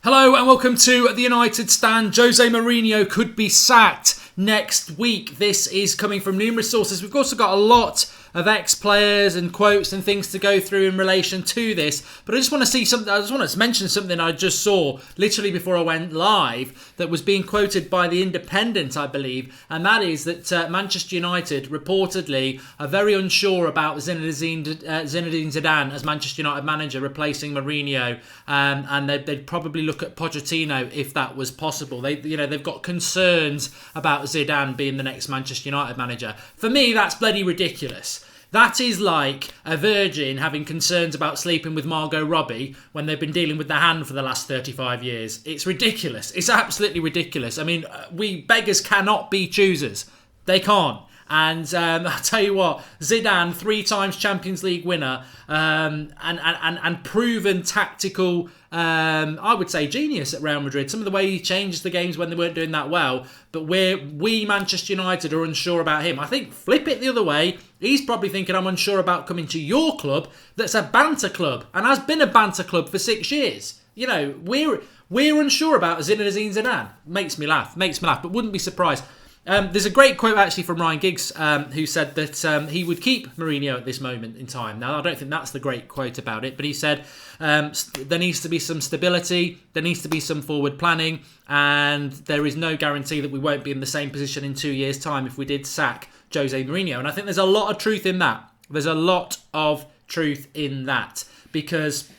Hello and welcome to the United Stand. Jose Mourinho could be sacked next week. This is coming from numerous sources. We've also got a lot of ex-players and quotes and things to go through in relation to this. But I just want to see something. I just want to mention something I just saw literally before I went live that was being quoted by The Independent, I believe, and that is that Manchester United reportedly are very unsure about Zinedine Zidane as Manchester United manager replacing Mourinho, and they'd probably look at Pochettino if that was possible. They've got concerns about Zidane being the next Manchester United manager. For me, that's bloody ridiculous. That is like a virgin having concerns about sleeping with Margot Robbie when they've been dealing with the hand for the last 35 years. It's ridiculous. It's absolutely ridiculous. I mean, we beggars cannot be choosers. They can't. And I'll tell you what, Zidane, 3 times Champions League winner, and proven tactical, I would say, genius at Real Madrid. Some of the way he changed the games when they weren't doing that well. But we Manchester United are unsure about him. I think flip it the other way. He's probably thinking, I'm unsure about coming to your club that's a banter club and has been a banter club for 6 years. You know, we're unsure about Zinedine Zidane. Makes me laugh, but wouldn't be surprised. There's a great quote actually from Ryan Giggs, who said that he would keep Mourinho at this moment in time. Now, I don't think that's the great quote about it, but he said there needs to be some stability, there needs to be some forward planning, and there is no guarantee that we won't be in the same position in 2 years' time if we did sack Jose Mourinho. And I think there's a lot of truth in that. There's a lot of truth in that, because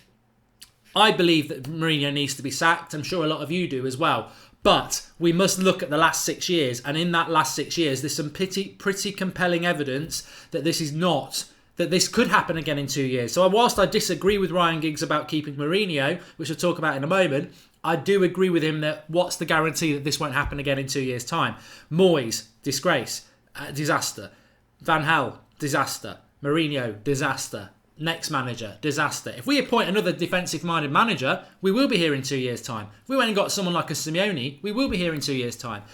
I believe that Mourinho needs to be sacked. I'm sure a lot of you do as well. But we must look at the last 6 years, and in that last 6 years, there's some pretty compelling evidence that this could happen again in 2 years. So whilst I disagree with Ryan Giggs about keeping Mourinho, which we'll talk about in a moment, I do agree with him that what's the guarantee that this won't happen again in 2 years' time? Moyes, disgrace, disaster. Van Gaal, disaster. Mourinho, disaster. Next manager, disaster. If we appoint another defensive-minded manager, we will be here in 2 years' time. If we went and got someone like a Simeone, we will be here in 2 years' time.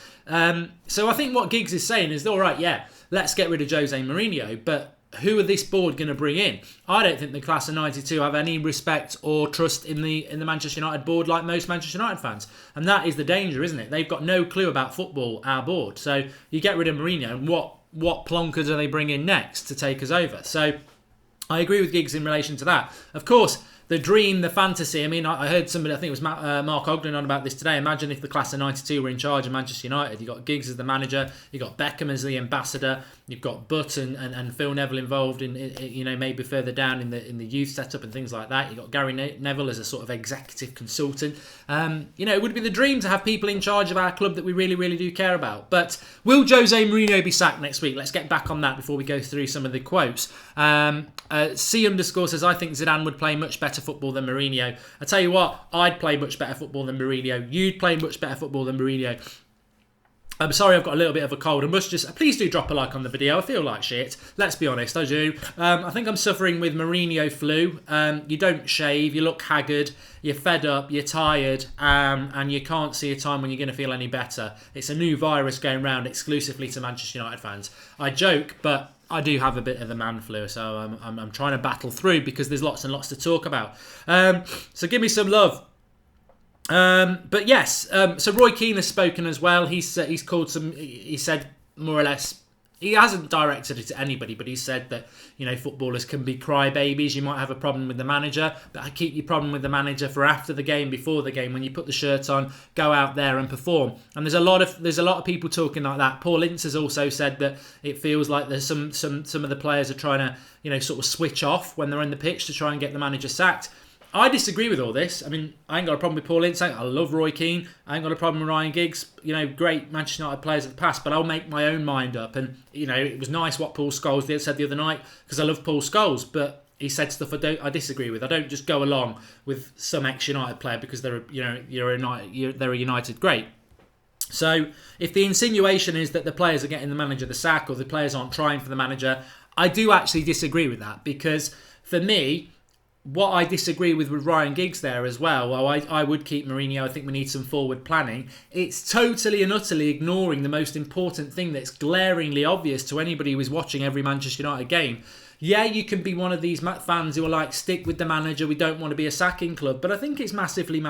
So I think what Giggs is saying is, all right, yeah, let's get rid of Jose Mourinho, but who are this board going to bring in? I don't think the class of 92 have any respect or trust in the Manchester United board like most Manchester United fans. And that is the danger, isn't it? They've got no clue about football, our board. So you get rid of Mourinho, and what plonkers do they bring in next to take us over? So I agree with Giggs in relation to that. Of course, the dream, the fantasy. I mean, I heard somebody, I think it was Mark Ogden on about this today. Imagine if the class of 92 were in charge of Manchester United. You've got Giggs as the manager. You've got Beckham as the ambassador. You've got Butt and Phil Neville involved in maybe further down in the youth setup and things like that. You've got Gary Neville as a sort of executive consultant. It would be the dream to have people in charge of our club that we really, really do care about. But will Jose Mourinho be sacked next week? Let's get back on that before we go through some of the quotes. C_ says, I think Zidane would play much better football than Mourinho. I tell you what, I'd play much better football than Mourinho. You'd play much better football than Mourinho. I'm sorry I've got a little bit of a cold. I must just, please do drop a like on the video. I feel like shit. Let's be honest, I do. I think I'm suffering with Mourinho flu. You don't shave, you look haggard, you're fed up, you're tired, and you can't see a time when you're going to feel any better. It's a new virus going round exclusively to Manchester United fans. I joke, but I do have a bit of the man flu, so I'm trying to battle through because there's lots and lots to talk about. So give me some love. But yes, so Roy Keane has spoken as well. He's called some. He said more or less. He hasn't directed it to anybody, but he said that, footballers can be crybabies. You might have a problem with the manager, but I keep your problem with the manager for after the game, before the game. When you put the shirt on, go out there and perform. And there's a lot of people talking like that. Paul Ince has also said that it feels like there's some of the players are trying to, sort of switch off when they're on the pitch to try and get the manager sacked. I disagree with all this. I mean, I ain't got a problem with Paul Ince. I love Roy Keane. I ain't got a problem with Ryan Giggs. Great Manchester United players of the past, but I'll make my own mind up. And, it was nice what Paul Scholes said the other night, because I love Paul Scholes, but he said stuff I disagree with. I don't just go along with some ex-United player because they're a United great. So if the insinuation is that the players are getting the manager the sack or the players aren't trying for the manager, I do actually disagree with that, because for me, what I disagree with Ryan Giggs there as well, I would keep Mourinho. I think we need some forward planning. It's totally and utterly ignoring the most important thing that's glaringly obvious to anybody who is watching every Manchester United game. Yeah, you can be one of these fans who are like, stick with the manager, we don't want to be a sacking club. But I think it's massively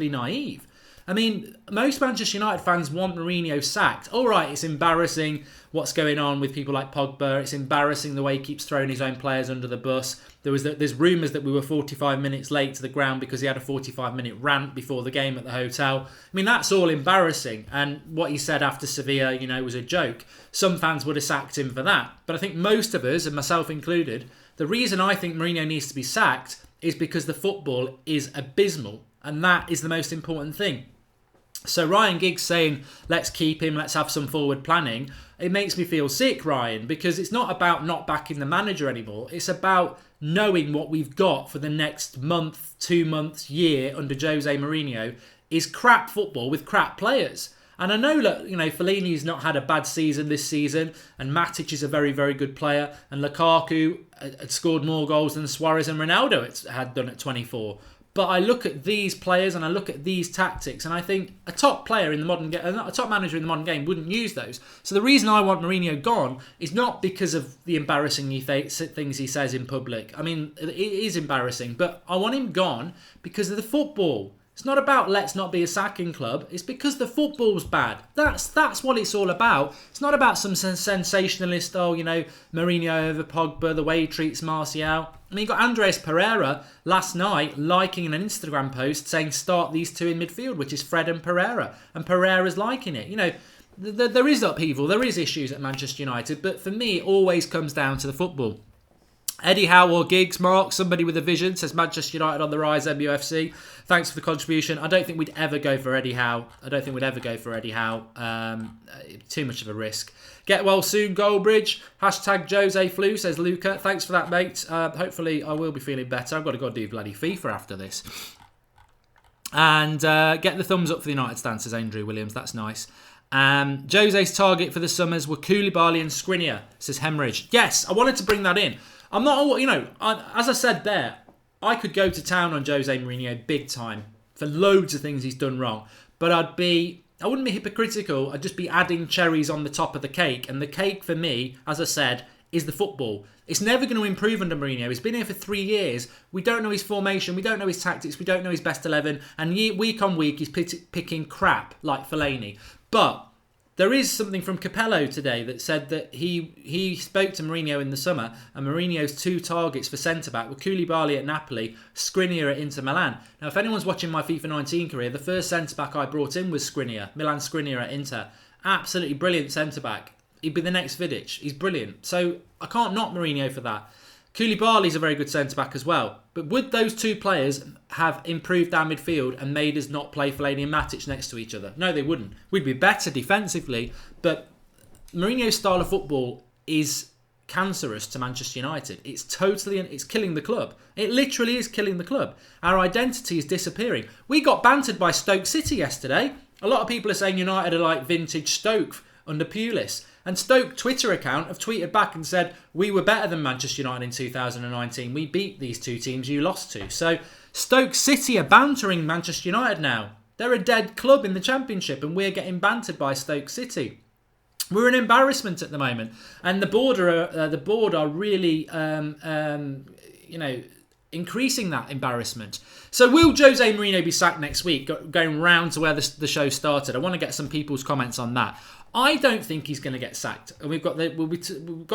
naive. I mean, most Manchester United fans want Mourinho sacked. All right, it's embarrassing what's going on with people like Pogba. It's embarrassing the way he keeps throwing his own players under the bus. There's rumours that we were 45 minutes late to the ground because he had a 45-minute rant before the game at the hotel. I mean, that's all embarrassing. And what he said after Sevilla, was a joke. Some fans would have sacked him for that. But I think most of us, and myself included, the reason I think Mourinho needs to be sacked is because the football is abysmal. And that is the most important thing. So Ryan Giggs saying, let's keep him, let's have some forward planning. It makes me feel sick, Ryan, because it's not about not backing the manager anymore. It's about knowing what we've got for the next month, 2 months, year under Jose Mourinho is crap football with crap players. And I know that, Fellaini's not had a bad season this season, and Matic is a very, very good player, and Lukaku had scored more goals than Suarez and Ronaldo had done at 24. But I look at these players and I look at these tactics and I think a top player in the modern game, a top manager in the modern game wouldn't use those. So the reason I want Mourinho gone is not because of the embarrassing things he says in public. I mean, it is embarrassing, but I want him gone because of the football. It's not about let's not be a sacking club. It's because the football's bad. That's what it's all about. It's not about some sensationalist, Mourinho over Pogba, the way he treats Martial. I mean, you got Andres Pereira last night liking an Instagram post saying start these two in midfield, which is Fred and Pereira. And Pereira's liking it. There is upheaval. There is issues at Manchester United. But for me, it always comes down to the football. Eddie Howe or Giggs, Mark, somebody with a vision, says Manchester United on the rise, MUFC. Thanks for the contribution. I don't think we'd ever go for Eddie Howe. Too much of a risk. Get well soon, Goldbridge. Hashtag Jose Flu, says Luca. Thanks for that, mate. Hopefully I will be feeling better. I've got to go do bloody FIFA after this. And get the thumbs up for the United stand, says Andrew Williams. That's nice. Jose's target for the summers were Koulibaly and Skriniar, says Hemorrhage. Yes, I wanted to bring that in. I'm not, as I said there, I could go to town on Jose Mourinho big time for loads of things he's done wrong. But I wouldn't be hypocritical. I'd just be adding cherries on the top of the cake. And the cake for me, as I said, is the football. It's never going to improve under Mourinho. He's been here for 3 years. We don't know his formation. We don't know his tactics. We don't know his best 11. And week on week, he's picking crap like Fellaini. But there is something from Capello today that said that he spoke to Mourinho in the summer and Mourinho's 2 targets for centre-back were Koulibaly at Napoli, Skriniar at Inter Milan. Now, if anyone's watching my FIFA 19 career, the first centre-back I brought in was Skriniar, Milan Skriniar at Inter. Absolutely brilliant centre-back. He'd be the next Vidic. He's brilliant. So I can't knock Mourinho for that. Koulibaly's a very good centre-back as well. But would those 2 players have improved our midfield and made us not play Fellaini and Matic next to each other? No, they wouldn't. We'd be better defensively, but Mourinho's style of football is cancerous to Manchester United. It's killing the club. It literally is killing the club. Our identity is disappearing. We got bantered by Stoke City yesterday. A lot of people are saying United are like vintage Stoke under Pulis. And Stoke Twitter account have tweeted back and said, we were better than Manchester United in 2019. We beat these 2 teams you lost to. So Stoke City are bantering Manchester United now. They're a dead club in the Championship and we're getting bantered by Stoke City. We're an embarrassment at the moment. And the board are really, increasing that embarrassment. So will Jose Mourinho be sacked next week? Going round to where the show started. I want to get some people's comments on that. I don't think he's going to get sacked. And we've got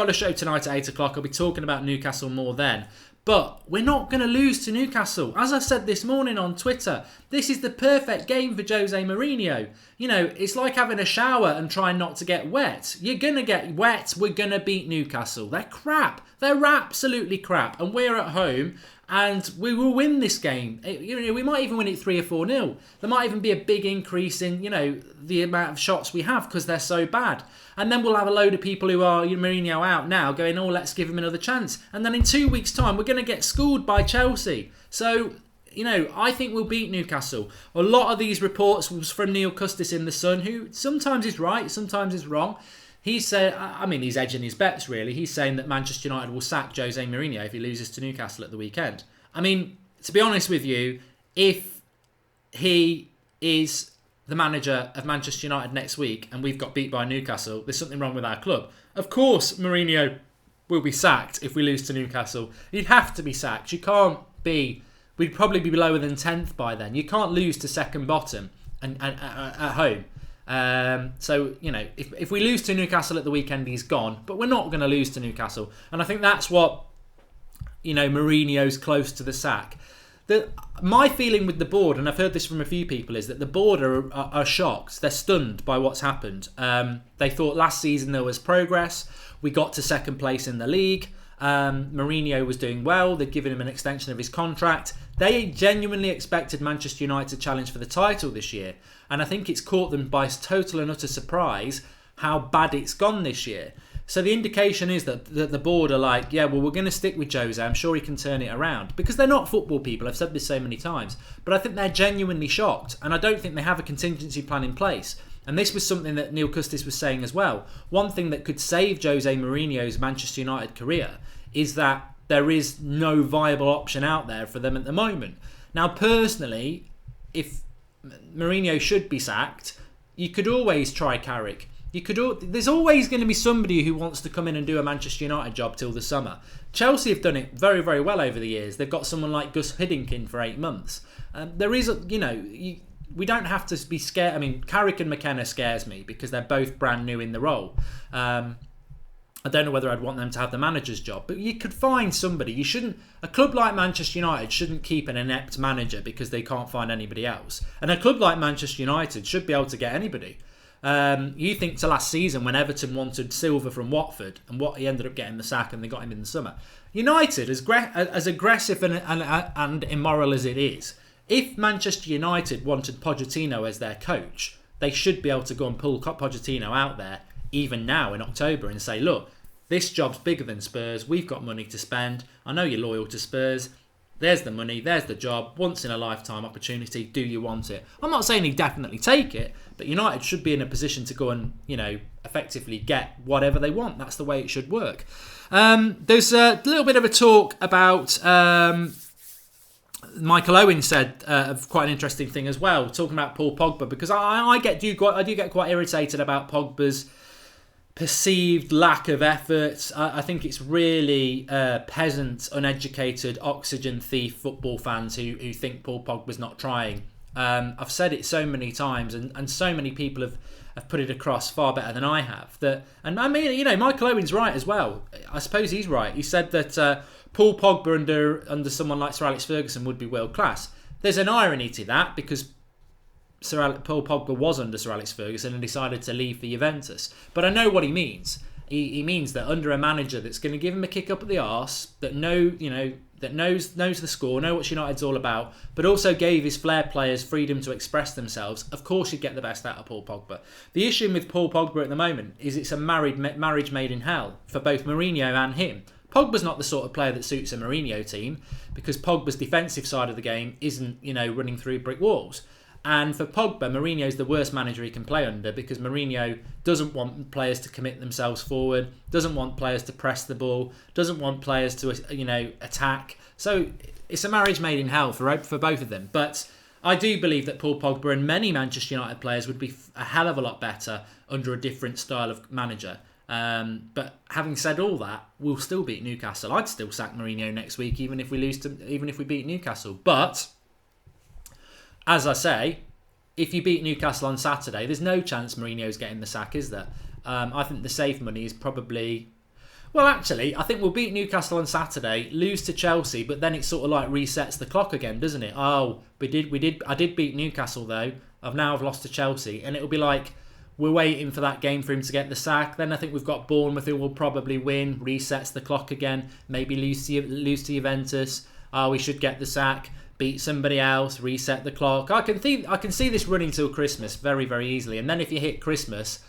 a show tonight at 8 o'clock. I'll be talking about Newcastle more then. But we're not going to lose to Newcastle. As I said this morning on Twitter, this is the perfect game for Jose Mourinho. It's like having a shower and trying not to get wet. You're going to get wet. We're going to beat Newcastle. They're crap. They're absolutely crap. And we're at home. And we will win this game. We might even win it 3 or 4-0. There might even be a big increase in, the amount of shots we have because they're so bad. And then we'll have a load of people who are Mourinho out now going, let's give him another chance. And then in 2 weeks' time, we're going to get schooled by Chelsea. So, I think we'll beat Newcastle. A lot of these reports was from Neil Custis in The Sun, who sometimes is right, sometimes is wrong. He said, he's edging his bets, really. He's saying that Manchester United will sack Jose Mourinho if he loses to Newcastle at the weekend. To be honest with you, if he is the manager of Manchester United next week and we've got beat by Newcastle, there's something wrong with our club. Of course, Mourinho will be sacked if we lose to Newcastle. He'd have to be sacked. You can't be... We'd probably be lower than 10th by then. You can't lose to second bottom and at home. So, if we lose to Newcastle at the weekend, he's gone. But we're not going to lose to Newcastle. And I think that's what, Mourinho's close to the sack. My feeling with the board, and I've heard this from a few people, is that the board are shocked. They're stunned by what's happened. They thought last season there was progress. We got to second place in the league. Mourinho was doing well. They'd given him an extension of his contract. They genuinely expected Manchester United to challenge for the title this year. And I think it's caught them by total and utter surprise how bad it's gone this year. So the indication is that the board are like, yeah, well, we're going to stick with Jose. I'm sure he can turn it around. Because they're not football people. I've said this so many times. But I think they're genuinely shocked. And I don't think they have a contingency plan in place. And this was something that Neil Custis was saying as well. One thing that could save Jose Mourinho's Manchester United career is that there is no viable option out there for them at the moment. Now, personally, if Mourinho should be sacked, you could always try Carrick. There's always going to be somebody who wants to come in and do a Manchester United job till the summer. Chelsea have done it very, very well over the years. They've got someone like Gus Hiddink for 8 months. There is, we don't have to be scared. I mean, Carrick and McKenna scares me because they're both brand new in the role. I don't know whether I'd want them to have the manager's job, but you could find somebody. A club like Manchester United shouldn't keep an inept manager because they can't find anybody else. And a club like Manchester United should be able to get anybody. You think to last season when Everton wanted Silva from Watford and what he ended up getting the sack and they got him in the summer. United, as aggressive and immoral as it is, if Manchester United wanted Pochettino as their coach, they should be able to go and pull Pochettino out there even now in October and say, look, this job's bigger than Spurs. We've got money to spend. I know you're loyal to Spurs. There's the money. There's the job. Once in a lifetime opportunity. Do you want it? I'm not saying he'd definitely take it, but United should be in a position to go and, effectively get whatever they want. That's the way it should work. There's a little bit of a talk about... Michael Owen said quite an interesting thing as well, talking about Paul Pogba, because I do get quite irritated about Pogba's perceived lack of effort. I think it's really peasant, uneducated, oxygen thief football fans who think Paul Pogba's not trying. I've said it so many times, and so many people have put it across far better than I have. And I mean, Michael Owen's right as well. I suppose he's right. He said that Paul Pogba under someone like Sir Alex Ferguson would be world class. There's an irony to that because Paul Pogba was under Sir Alex Ferguson and decided to leave for Juventus. But I know what he means. He means that under a manager that's going to give him a kick up at the arse, that knows the score, know what United's all about, but also gave his flair players freedom to express themselves. Of course, you'd get the best out of Paul Pogba. The issue with Paul Pogba at the moment is it's a marriage made in hell for both Mourinho and him. Pogba's not the sort of player that suits a Mourinho team because Pogba's defensive side of the game isn't, running through brick walls. And for Pogba, Mourinho's the worst manager he can play under because Mourinho doesn't want players to commit themselves forward, doesn't want players to press the ball, doesn't want players to, attack. So it's a marriage made in hell for both of them. But I do believe that Paul Pogba and many Manchester United players would be a hell of a lot better under a different style of manager. But having said all that, we'll still beat Newcastle. I'd still sack Mourinho next week, even if we beat Newcastle. But as I say, if you beat Newcastle on Saturday, there's no chance Mourinho's getting the sack, is there? I think the safe money is probably... Well, actually, I think we'll beat Newcastle on Saturday, lose to Chelsea, but then it sort of like resets the clock again, doesn't it? Oh, I did beat Newcastle though. I've lost to Chelsea, and it'll be like we're waiting for that game for him to get the sack. Then I think we've got Bournemouth who will probably win, resets the clock again. Maybe lose to Juventus. We should get the sack. Beat somebody else, reset the clock. I can see this running till Christmas very, very easily. And then if you hit Christmas,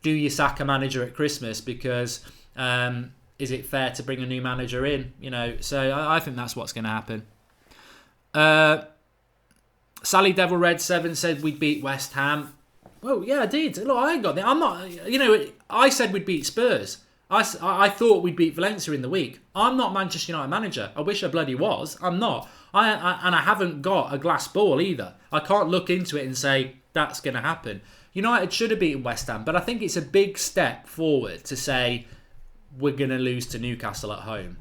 do you sack a manager at Christmas? Because is it fair to bring a new manager in? So I think that's what's going to happen. Sally Devil Red 7 said we'd beat West Ham. Well, yeah, I did. Look, I ain't got that. I'm not. I said we'd beat Spurs. I thought we'd beat Valencia in the week. I'm not Manchester United manager. I wish I bloody was. I'm not. And I haven't got a glass ball either. I can't look into it and say that's going to happen. United should have beaten West Ham, but I think it's a big step forward to say we're going to lose to Newcastle at home.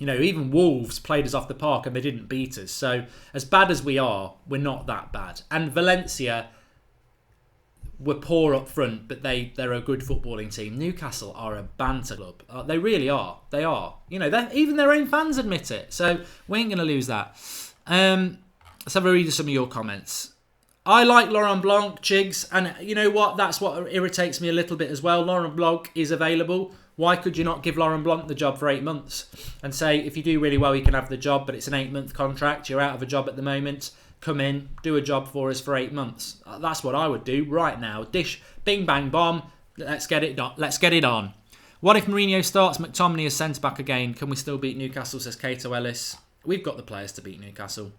Even Wolves played us off the park and they didn't beat us. So as bad as we are, we're not that bad. And Valencia were poor up front, but they're a good footballing team. Newcastle are a banter club. They really are. They are. Even their own fans admit it. So we ain't going to lose that. Let's have a read of some of your comments. I like Laurent Blanc, Chigs, and you know what? That's what irritates me a little bit as well. Laurent Blanc is available. Why could you not give Laurent Blanc the job for 8 months and say, if you do really well, you can have the job, but it's an 8-month contract. You're out of a job at the moment. Come in, do a job for us for 8 months. That's what I would do right now. Dish, bing, bang, bomb. Let's get it done. Let's get it on. What if Mourinho starts McTominay as centre-back again? Can we still beat Newcastle, says Cato Ellis. We've got the players to beat Newcastle.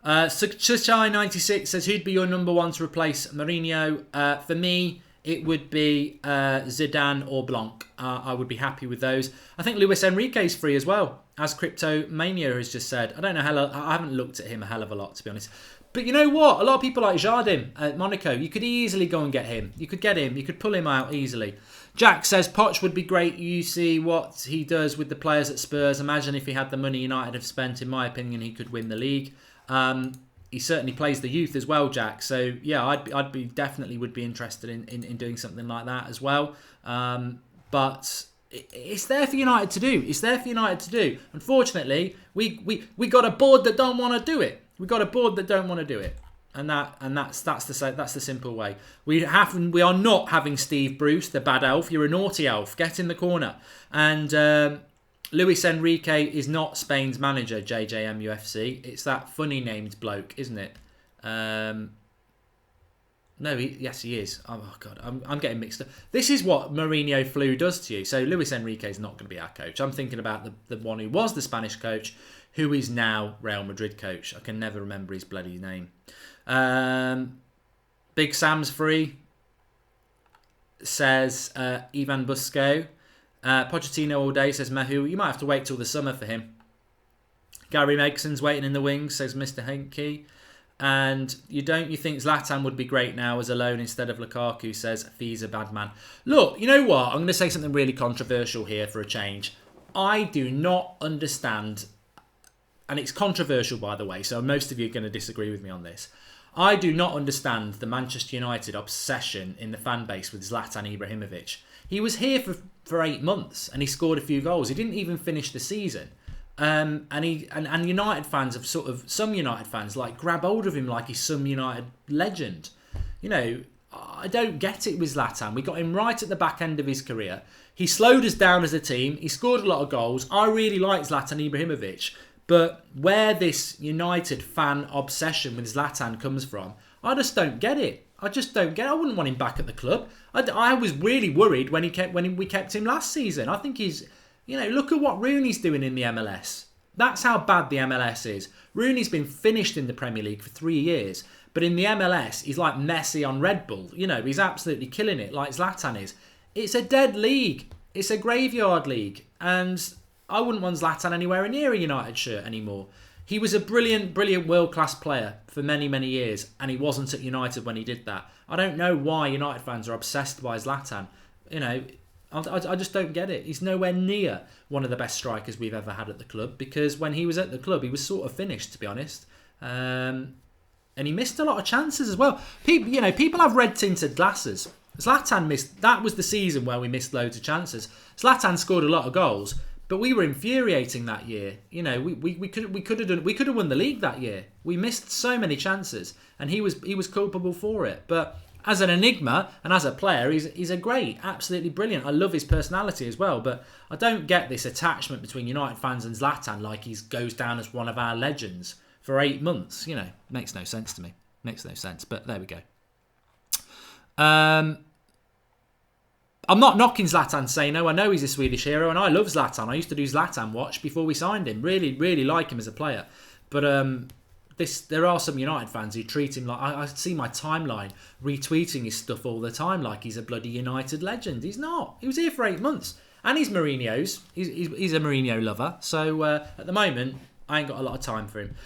Suchai96 says, who'd be your number one to replace Mourinho? For me, it would be Zidane or Blanc. I would be happy with those. I think Luis Enrique's free as well, as Crypto Mania has just said. I haven't looked at him a hell of a lot, to be honest. But you know what? A lot of people like Jardim at Monaco. You could easily go and get him. You could get him. You could pull him out easily. Jack says, Poch would be great. You see what he does with the players at Spurs. Imagine if he had the money United have spent. In my opinion, he could win the league. He certainly plays the youth as well, Jack. So yeah, I'd be definitely would be interested in doing something like that as well. But it's there for United to do. It's there for United to do. Unfortunately, we got a board that don't want to do it. We got a board that don't want to do it, and that's the simple way. We are not having Steve Bruce, the bad elf. You're a naughty elf. Get in the corner. And Luis Enrique is not Spain's manager, JJMUFC. It's that funny named bloke, isn't it? Yes, he is. Oh, God, I'm getting mixed up. This is what Mourinho flu does to you. So Luis Enrique is not going to be our coach. I'm thinking about the one who was the Spanish coach, who is now Real Madrid coach. I can never remember his bloody name. Big Sam's free, says Ivan Busco. Pochettino all day, says Mahu. You might have to wait till the summer for him. Gary Megson's waiting in the wings, says Mr. Henke. And you think Zlatan would be great now as a loan instead of Lukaku, says Fee's a bad man. Look, you know what? I'm going to say something really controversial here for a change. I do not understand, and it's controversial by the way, so most of you are going to disagree with me on this. I do not understand the Manchester United obsession in the fan base with Zlatan Ibrahimovic. He was here for 8 months and he scored a few goals. He didn't even finish the season. And United fans have some United fans grab hold of him like he's some United legend. I don't get it with Zlatan. We got him right at the back end of his career. He slowed us down as a team. He scored a lot of goals. I really like Zlatan Ibrahimovic. But where this United fan obsession with Zlatan comes from, I just don't get it. I just don't get it. I wouldn't want him back at the club. I was really worried when we kept him last season. I think he's, look at what Rooney's doing in the MLS. That's how bad the MLS is. Rooney's been finished in the Premier League for 3 years. But in the MLS, he's like Messi on Red Bull. He's absolutely killing it like Zlatan is. It's a dead league. It's a graveyard league. And I wouldn't want Zlatan anywhere near a United shirt anymore. He was a brilliant, brilliant world-class player for many, many years, and he wasn't at United when he did that. I don't know why United fans are obsessed by Zlatan. I just don't get it. He's nowhere near one of the best strikers we've ever had at the club, because when he was at the club, he was sort of finished, to be honest. And he missed a lot of chances as well. People have red-tinted glasses. Zlatan missed. That was the season where we missed loads of chances. Zlatan scored a lot of goals. But we were infuriating that year. We could have won the league that year. We missed so many chances, and he was culpable for it. But as an enigma and as a player, he's a great, absolutely brilliant. I love his personality as well. But I don't get this attachment between United fans and Zlatan like he goes down as one of our legends for 8 months. Makes no sense to me. Makes no sense. But there we go. I'm not knocking Zlatan, saying, no, I know he's a Swedish hero and I love Zlatan. I used to do Zlatan Watch before we signed him. Really, really like him as a player. But there are some United fans who treat him like... I see my timeline retweeting his stuff all the time like he's a bloody United legend. He's not. He was here for 8 months. And he's Mourinho's. He's a Mourinho lover. So at the moment, I ain't got a lot of time for him.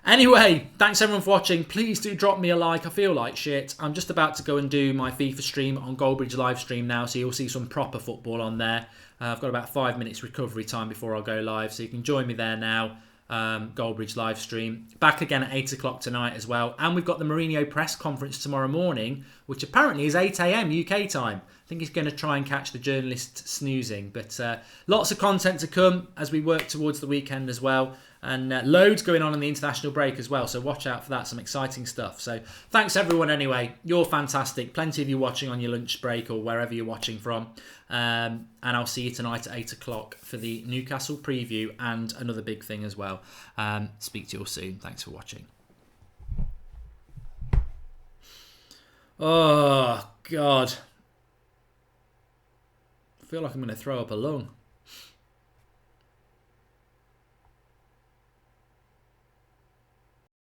Anyway, thanks everyone for watching. Please do drop me a like. I feel like shit. I'm just about to go and do my FIFA stream on Goldbridge live stream now, so you'll see some proper football on there. I've got about 5 minutes recovery time before I'll go live, so you can join me there now. Goldbridge live stream. Back again at 8 o'clock tonight as well. And we've got the Mourinho press conference tomorrow morning, which apparently is 8 a.m. UK time. I think he's going to try and catch the journalist snoozing. But lots of content to come as we work towards the weekend as well. And loads going on in the international break as well. So watch out for that. Some exciting stuff. So thanks everyone anyway. You're fantastic. Plenty of you watching on your lunch break or wherever you're watching from. And I'll see you tonight at 8 o'clock for the Newcastle preview and another big thing as well. Speak to you all soon. Thanks for watching. Oh, God. I feel like I'm going to throw up a lung.